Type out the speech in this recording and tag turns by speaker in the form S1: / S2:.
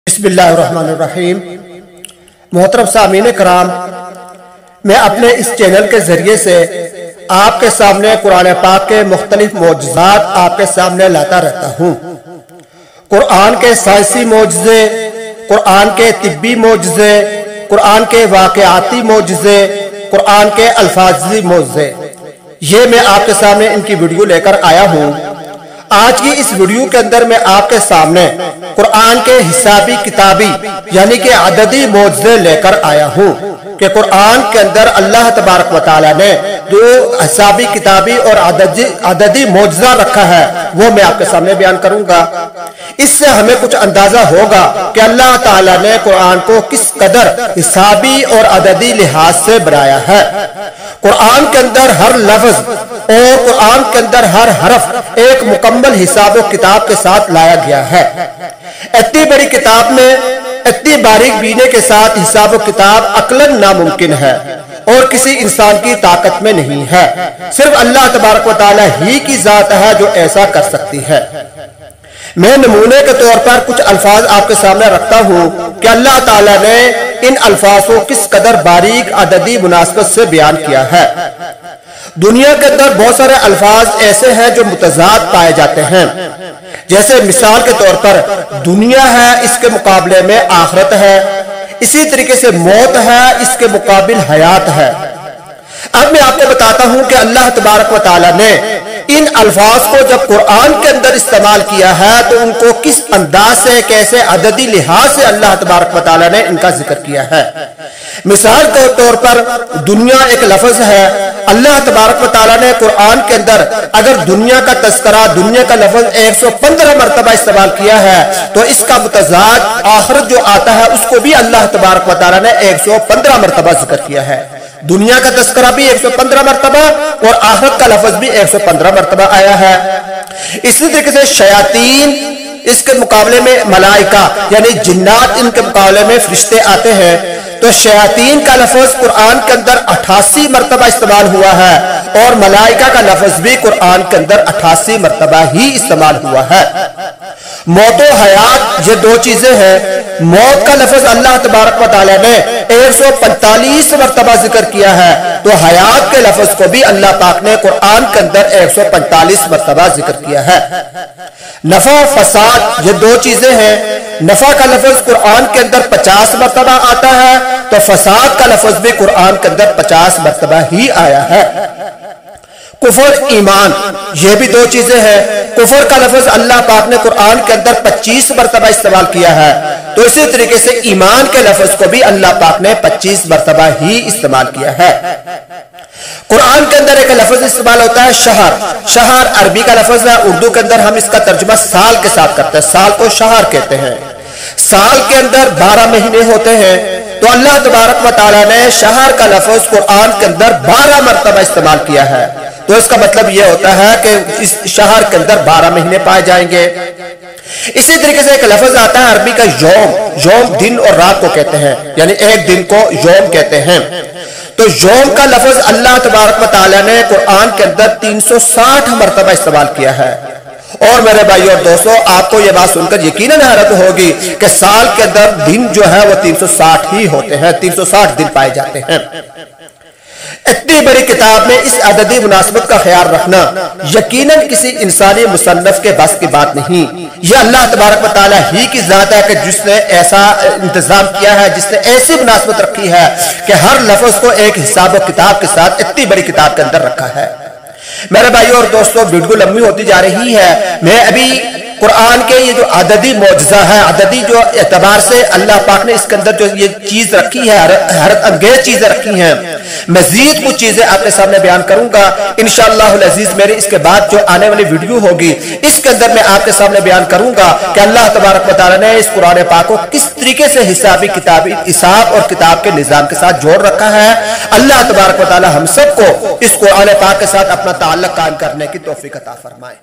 S1: बिस्मिल्लाहिर्रहमानिर्रहीम। मोहतरम सामीन कराम, मैं अपने इस चैनल के जरिए से आपके सामने कुरान पाक के मुख्तलिफ मौजज़ात आपके सामने लाता रहता हूँ। कुरान के साइंसी मौजज़े, कुरान के तिब्बी मौजज़े, कुरान के वाक़याती मौजज़े, कुरान के अल्फाजी मौजज़े, ये मैं आपके सामने इनकी वीडियो लेकर आया हूँ। आज की इस वीडियो के अंदर मैं आपके सामने कुरान के हिसाबी किताबी यानी कि अददी मौजज़े लेकर आया हूँ कि कुरान के अंदर अल्लाह तबारक व तआला ने जो हिसाबी किताबी और अददी मौजज़ा रखा है वो मैं आपके सामने बयान करूंगा। इससे हमें कुछ अंदाजा होगा कि अल्लाह ताला ने कुरान को किस कदर हिसाबी और अददी लिहाज से बनाया है। कुरान के अंदर हर लफ्ज और कुरान के अंदर हर हरफ एक मुकम्मल हिसाब और किताब के साथ लाया गया है। इतनी बड़ी किताब में इतनी बारीक बीने के साथ हिसाब और किताब अक्लन नामुमकिन है और किसी इंसान की ताकत में नहीं है। सिर्फ अल्लाह तबारक व तआला ही की जात है जो ऐसा कर सकती है। मैं नमूने के तौर पर कुछ अल्फाज आपके सामने रखता हूँ कि अल्लाह ताला ने इन अल्फाज को किस कदर बारीक अददी मुनासबत से बयान किया है। दुनिया के अंदर बहुत सारे अल्फाज ऐसे हैं जो मुतजाद पाए जाते हैं। जैसे मिसाल के तौर पर दुनिया है, इसके मुकाबले में आखिरत है। इसी तरीके से मौत है, इसके मुकाबिल हयात है। अब मैं आपको बताता हूं कि अल्लाह तबारक व तआला ने इन अल्फाज को जब कुरान के अंदर इस्तेमाल किया है तो उनको किस अंदाज से, कैसे अददी लिहाज से अल्लाह तबारक व तआला ने इनका जिक्र किया है। मिसाल के तौर पर दुनिया एक लफ्ज है। अल्लाह तबारक व तआला ने कुरान के अंदर अगर दुनिया का तस्करा, दुनिया का लफ्ज 115 मरतबा इस्तेमाल किया है तो इसका मुतजाद आखिरत जो आता है उसको भी अल्लाह तबारक व तआला ने 115 मरतबा जिक्र किया है। दुनिया का तस्करा भी 115 मरतबा और आखिरत का लफ्ज भी 115 मरतबा आया है। इसी तरीके से शयातीन, इसके मुकाबले में मलाइका यानी जिन्नात, इनके मुकाबले में फरिश्ते आते हैं। तो शयातीन का लफ्ज कुरान के अंदर 88 मरतबा इस्तेमाल हुआ है और मलाइका का लफ्ज भी कुरान के अंदर 88 मरतबा ही इस्तेमाल हुआ है। मौत और हयात ये दो चीजें हैं। मौत का लफ्ज अल्लाह तबारक व तआला ने 145 मरतबा जिक्र किया है तो हयात के लफ्ज को भी अल्लाह पाक ने कुरान के अंदर 145 मरतबा जिक्र किया है। नफा फसाद ये दो चीजें हैं। नफा का लफ्ज कुरान के अंदर 50 मरतबा आता है तो फसाद का लफ्ज भी कुरान के अंदर 50 मरतबा ही आया है। कुफर ईमान ये भी दो चीजें हैं। कुफर का लफ्ज अल्लाह पाक ने कुरान के अंदर 25 मरतबा इस्तेमाल किया है तो इसी तरीके से ईमान के लफ्ज को भी अल्लाह पाक ने 25 मरतबा ही इस्तेमाल किया है। कुरान के अंदर एक लफ्ज इस्तेमाल होता है शहर। शहर अरबी का लफ्ज है। उर्दू के अंदर हम इसका तर्जुमा साल के साथ करते हैं। साल को शहर कहते हैं। साल के अंदर 12 महीने होते हैं तो अल्लाह तबारक व तआला ने शहर का लफ्ज कुरान के अंदर 12 मरतबा इस्तेमाल किया है। तो इसका मतलब यह होता है कि इस शहर के अंदर 12 महीने पाए जाएंगे। इसी तरीके से एक लफ्ज आता है अरबी का यौम। यौम दिन और रात को कहते हैं, यानी एक दिन को यौम कहते हैं। तो यौम का लफ्ज अल्लाह तबारक व तआला ने कुरान के अंदर 360 मरतबा इस्तेमाल किया है। और मेरे भाई और दोस्तों, आपको यह बात सुनकर यकीनन हैरत होगी कि साल के अंदर दिन जो है वो 360 ही होते हैं, 360 दिन पाए जाते हैं। इतनी बड़ी किताब में इस अददी मुनासबत का ख्याल रखना यकीनन किसी इंसानी मुसन्नफ के बस की बात नहीं। यह अल्लाह तबारक व तआला ही की जात है कि जिसने ऐसा इंतजाम किया है, जिसने ऐसी मुनासबत रखी है कि हर लफ्ज को एक हिसाब और किताब के साथ इतनी बड़ी किताब के अंदर रखा है। मेरे भाइयों और दोस्तों, वीडियो लंबी होती जा रही है। मैं अभी कुरान के ये जो अददी मौजज़ा है, अददी जो एतबार से अल्लाह पाक ने इसके अंदर जो ये चीज रखी है, हैरत अंगेज चीजें रखी हैं, मजीद कुछ चीजें आपके सामने बयान करूंगा इंशाअल्लाह अज़ीज। मेरे इसके बाद जो आने वाली वीडियो होगी इसके अंदर मैं आपके सामने बयान करूंगा कि अल्लाह तबारक व तआला ने इस कुरान पाक को किस तरीके से हिसाबी किताबी हिसाब और किताब के निजाम के साथ जोड़ रखा है। अल्लाह तबारक व तआला हम सबको इस कुरान पाक के साथ अपना ताल्लुक कायम करने की तौफीक अता फरमाए।